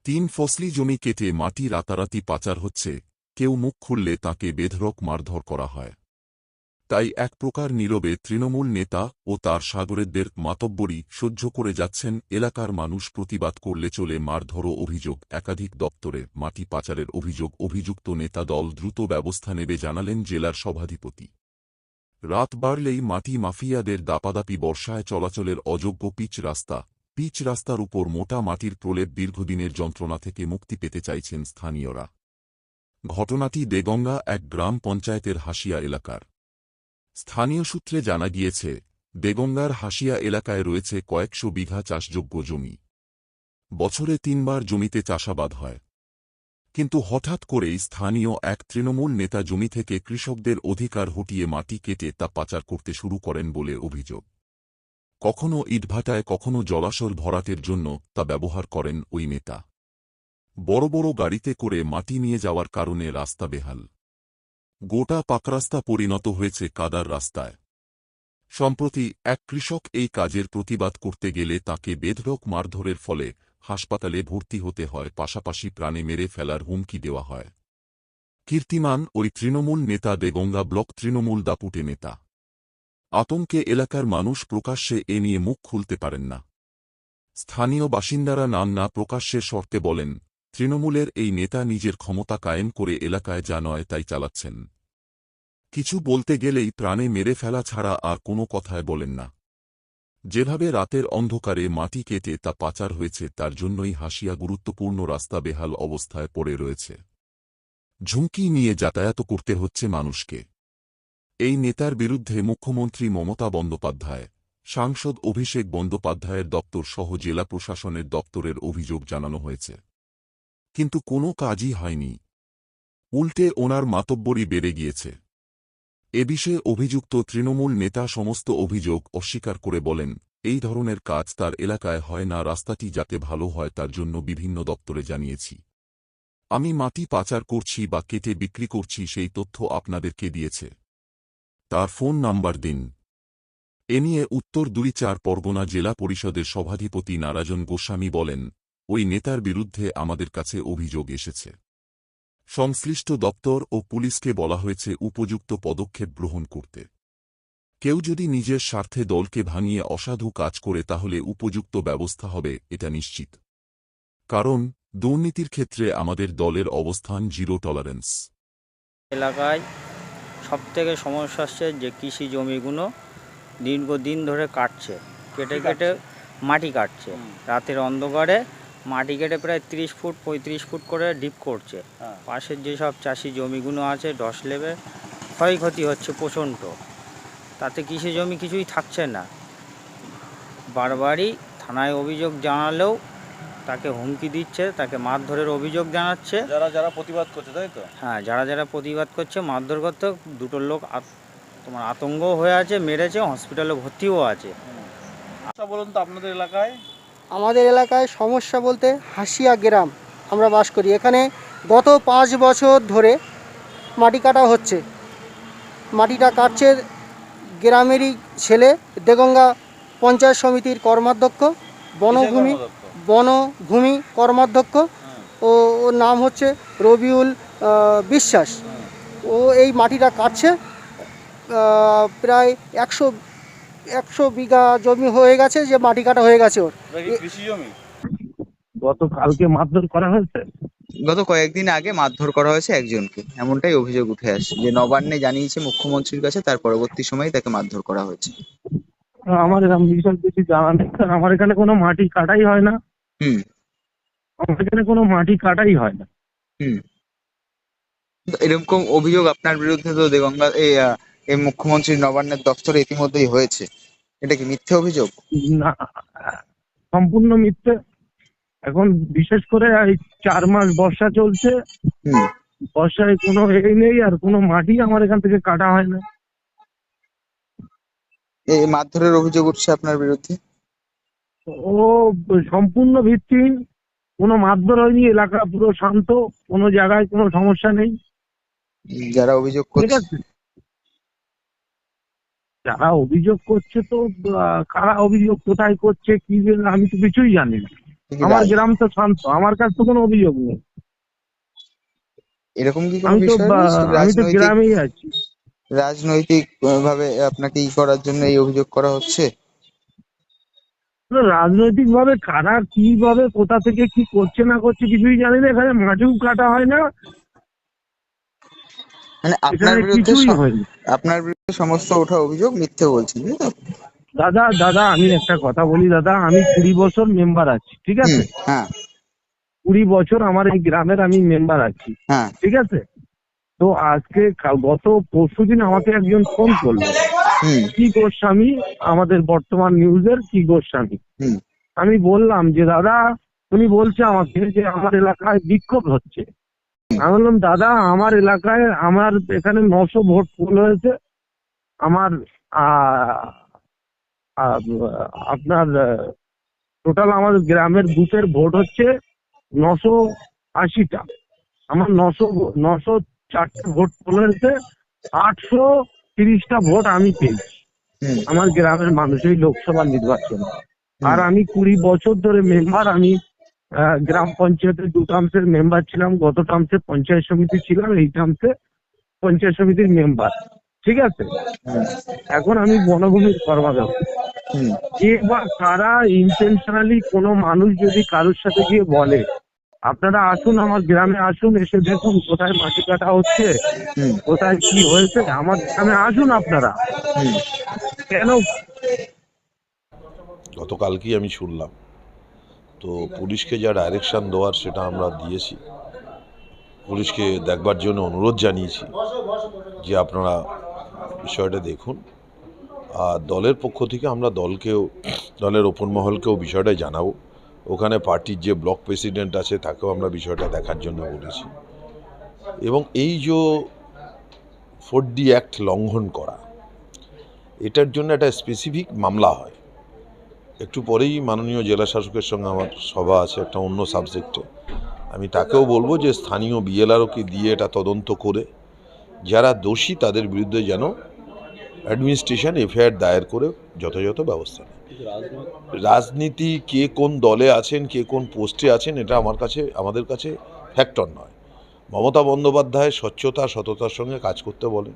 তিন ফসলি জমি কেটে মাটি রাতারাতি পাচার হচ্ছে, কেউ মুখ খুললে তাকে বেধড়ক মারধর করা হয়। তাই এক প্রকার নীরবে তৃণমূল নেতা ও তার সাগরেদদের মাতব্বরি সহ্য করে যাচ্ছেন এলাকার মানুষ। প্রতিবাদ করলে চলে মারধরও অভিযোগ। একাধিক দপ্তরে মাটি পাচারের অভিযুক্ত নেতা দল দ্রুত ব্যবস্থা নেবে জানালেন জেলার সভাধিপতি। রাত বাড়লেই মাটি মাফিয়াদের দাপাদাপি। বর্ষায় চলাচলের অযোগ্য পিচ রাস্তার উপর মোটা মাটির প্রলেপ। দীর্ঘদিনের যন্ত্রণা থেকে মুক্তি পেতে চাইছেন স্থানীয়রা। ঘটনাটি দেগঙ্গা এক গ্রাম পঞ্চায়েতের হাসিয়া এলাকার। স্থানীয় সূত্রে জানা গিয়েছে, দেগঙ্গার হাসিয়া এলাকায় রয়েছে কয়েকশো বিঘা চাষযোগ্য জমি। বছরে 3 বার জমিতে চাষাবাদ হয়। কিন্তু হঠাৎ করেই স্থানীয় এক তৃণমূল নেতা জমি থেকে কৃষকদের অধিকার হটিয়ে মাটি কেটে তা পাচার করতে শুরু করেন বলে অভিযোগ। কখনো ইটভাটায়, কখনো জলাশয় ভরাটের জন্য তা ব্যবহার করেন ওই নেতা। বড় বড় গাড়িতে করে মাটি নিয়ে যাওয়ার কারণে রাস্তা বেহাল। গোটা পাকরাস্তা পরিণত হয়েছে কাদার রাস্তায়। সম্প্রতি এক কৃষক এই কাজের প্রতিবাদ করতে গেলে তাকে বেধড়ক মারধরের ফলে হাসপাতালে ভর্তি হতে হয়, পাশাপাশি প্রাণে মেরে ফেলার হুমকি দেওয়া হয়। কীর্তিমান ওই তৃণমূল নেতা, দেগঙ্গা ব্লক তৃণমূল দাপুটে নেতা। আতঙ্কে এলাকার মানুষ প্রকাশ্যে এ নিয়ে মুখ খুলতে পারেন না। স্থানীয় বাসিন্দারা নাম না প্রকাশ্যে শর্তে বলেন, তৃণমূলের এই নেতা নিজের ক্ষমতা কায়েম করে এলাকায় যা নয় তাই চালাচ্ছেন। কিছু বলতে গেলেই প্রাণে মেরে ফেলা ছাড়া আর কোনো কথায় বলেন না। যেভাবে রাতের অন্ধকারে মাটি কেটে তা পাচার হয়েছে, তার জন্যই হাসিয়া গুরুত্বপূর্ণ রাস্তা বেহাল অবস্থায় পড়ে রয়েছে। ঝুঁকি নিয়ে যাতায়াত করতে হচ্ছে মানুষকে। এই নেতার বিরুদ্ধে মুখ্যমন্ত্রী মমতা বন্দ্যোপাধ্যায়, সাংসদ অভিষেক বন্দ্যোপাধ্যায়ের দপ্তর সহ জেলা প্রশাসনের দপ্তরের অভিযোগ জানানো হয়েছে, কিন্তু কোনো কাজই হয়নি। উল্টে ওনার মাতব্বরি বেড়ে গিয়েছে। এ বিষয়ে অভিযুক্ত তৃণমূল নেতা সমস্ত অভিযোগ অস্বীকার করে বলেন, এই ধরনের কাজ তার এলাকায় হয় না। রাস্তাটি যাতে ভালো হয় তার জন্য বিভিন্ন দপ্তরে জানিয়েছি। আমি মাটি পাচার করছি বা কেটে বিক্রি করছি সেই তথ্য আপনাদেরকে দিয়েছে, তার ফোন নাম্বার দিন। এ নিয়ে উত্তর 2-4 পরগনা জেলা পরিষদের সভাধিপতি নারায়ণ গোস্বামী বলেন, ওই নেতার বিরুদ্ধে আমাদের কাছে অভিযোগ এসেছে। সংশ্লিষ্ট দপ্তর ও পুলিশকে বলা হয়েছে উপযুক্ত পদক্ষেপ গ্রহণ করতে। কেউ যদি নিজের স্বার্থে দলকে ভাঙিয়ে অসাধু কাজ করে তাহলে উপযুক্ত ব্যবস্থা হবে, এটা নিশ্চিত। কারণ দুর্নীতির ক্ষেত্রে আমাদের দলের অবস্থান জিরো টলারেন্স। এলাকায় সবথেকে সমস্যা হচ্ছে যে কৃষি জমিগুলো দীর্ঘদিন ধরে কেটে কেটে মাটি কাটছে। রাতের অন্ধকারে মাটি কেটে প্রায় 30 ফুট 35 ফুট করে ডিপ করছে। পাশের যেসব চাষি জমিগুলো আছে ধস লেবে ক্ষয়ক্ষতি হচ্ছে প্রচণ্ড। তাতে কৃষি জমি কিছুই থাকছে না। বারবারই থানায় অভিযোগ জানালেও তাকে হুমকি দিচ্ছে, তাকে মারধরের অভিযোগ জানাচ্ছে। যারা প্রতিবাদ করছে, তাই তো? হ্যাঁ, যারা প্রতিবাদ করছে মারধর করতে। দুটো লোক তোমার আতঙ্কও হয়ে আছে, মেরেছে, হসপিটালে ভর্তিও আছে। আচ্ছা বলুন তো, আপনাদের এলাকায়? আমাদের এলাকায় সমস্যা বলতে হাসিয়া গ্রাম আমরা বাস করি। এখানে গত 5 বছর ধরে মাটি কাটা হচ্ছে। মাটিটা কাটছে গ্রামেরই ছেলে, দেগঙ্গা পঞ্চায়েত সমিতির কর্মাধ্যক্ষ, বনভূমি কর্মাধ্যক্ষ। ওর নাম হচ্ছে রবিউল বিশ্বাস। ও এই মাটিটা কাটছে। প্রায় 100 বিঘা জমি হয়ে গেছে, যে মাটি কাটা হয়ে গেছে ওর। কৃষি জমি গতকালকে মারধর করা হয়েছে। গত কয়েকদিন আগে মারধর করা হয়েছে একজনকে, এমনটাই অভিযোগ উঠে আসছে যে নবান্নে জানিয়েছে মুখ্যমন্ত্রীর কাছে, তার পরবর্তী সময়ে তাকে মারধর করা হয়েছে। আমার এরকম বিষয় কিছু জানা নেই, কারণ আমার এখানে কোনো মাটি কাটাই হয় না। আমার এখানে কোনো মাটি কাটাই হয় না। এরকম অভিযোগ আপনার বিরুদ্ধে তো দেগঙ্গা এই মুখ্যমন্ত্রীর নবান্নের দপ্তরে ইতিমধ্যেই হয়েছে। এটা কি মিথ্যে অভিযোগ? না, সম্পূর্ণ মিথ্যে। এখন বিশেষ করে এই 4 মাস বর্ষা চলছে, বর্ষায় কোনো নেই আর কোনো মাটি আমার এখান থেকে কাটা হয় না। এই মারধরের অভিযোগ উঠছে আপনার বিরুদ্ধে? ও সম্পূর্ণ ভিত্তিহীন। কোনো মারধর হয়নি, এলাকা পুরো শান্ত, কোনো জায়গায় কোনো সমস্যা নেই। যারা অভিযোগ করছে, যারা অভিযোগ করছে তো কারা অভিযোগ কোথায় করছে কি আমি তো কিছুই জানি না। কি আমার গ্রাম তো শান্ত, আমার কাছে তো কোনো অভিযোগ নেই। এরকম কি কোনো আমি তো বিষয় রয়েছে? আমি তো গ্রামেই আছি। রাজনৈতিক ভাবে আপনাকে করার জন্য এই অভিযোগ করা হচ্ছে? রাজনৈতিক ভাবে কারা কিভাবে কোথা থেকে কি করছে না করছে কিছুই জানি না। এখানে মাটিও কাটা হয় না, মানে এখানে কিছুই হয়নি। আপনার বিরুদ্ধে সমস্ত ওঠা অভিযোগ মিথ্যে বলছেন, তাই তো? দাদা আমি একটা কথা বলি দাদা, আমি 20 বছর মেম্বার আছি, ঠিক আছে? হ্যাঁ 20 বছর আমার এই গ্রামের আমি মেম্বার আছি, হ্যাঁ ঠিক আছে? তো আজকে গত পরশুদিন আমাকে একজন ফোন করলো, হুম কি গোস্বামী, আমাদের বর্তমান নিউজের কি গোস্বামী। হুম আমি বললাম যে দাদা, উনি বলছে আমাকে যে আমার এলাকায় বিক্ষোভ হচ্ছে। আমি বললাম দাদা, আমার এলাকায় আমার এখানে 900 ভোট পোল হয়েছে। আমার আপনার টোটাল আমাদের গ্রামের বুথের ভোট হচ্ছে 980টা। আমার 904টা ভোট পোল হয়েছে, 830টা ভোট আমি পেয়েছি হুম আমার গ্রামের মানুষ এই লোকসভা নির্বাচনে। আর আমি 20 বছর ধরে মেম্বার। আমি গ্রাম পঞ্চায়েতের 2 টার্মসের মেম্বার ছিলাম, গত টার্মসে পঞ্চায়েত সমিতি ছিলাম, এই টার্মসে পঞ্চায়েত সমিতির মেম্বার, ঠিক আছে? এখন আমি বনভূমির কর্মাধ্যক্ষ। হুম এবার কারা ইন্টেনশনালি কোনো মানুষ যদি কারোর সাথে গিয়ে বলে আপনারা আসুন আমার গ্রামে আসুন, এসে দেখুন কোথায় মাটি কাটা হচ্ছে, হুম কোথায় কি হয়েছে, আমার গ্রামে আসুন আপনারা, হুম কেন? গতকালকেই আমি শুনলাম, তো পুলিশকে যা ডাইরেকশন দেওয়ার সেটা আমরা দিয়েছি। পুলিশকে দেখবার জন্য অনুরোধ জানিয়েছি যে আপনারা বিষয়টা দেখুন। আর দলের পক্ষ থেকে আমরা দলের ওপর মহলকেও বিষয়টা জানাবো। ওখানে পার্টির যে ব্লক প্রেসিডেন্ট আছে তাকেও আমরা বিষয়টা দেখার জন্য বলেছি। এবং এই যে 4D অ্যাক্ট লঙ্ঘন করা, এটার জন্য একটা স্পেসিফিক মামলা হয়। একটু পরেই মাননীয় জেলা শাসকের সঙ্গে আমার সভা আছে একটা অন্য সাবজেক্টে। আমি তাকেও বলবো যে স্থানীয় বিএলআরওকে দিয়ে এটা তদন্ত করে যারা দোষী তাদের বিরুদ্ধে যেন অ্যাডমিনিস্ট্রেশন এফআইআর দায়ের করে যথাযথ ব্যবস্থা নেয়। রাজনীতি কে কোন দলে আছেন, কে কোন পোস্টে আছেন, এটা আমাদের কাছে ফ্যাক্টর নয়। মমতা বন্দ্যোপাধ্যায় স্বচ্ছতা সততার সঙ্গে কাজ করতে বলেন।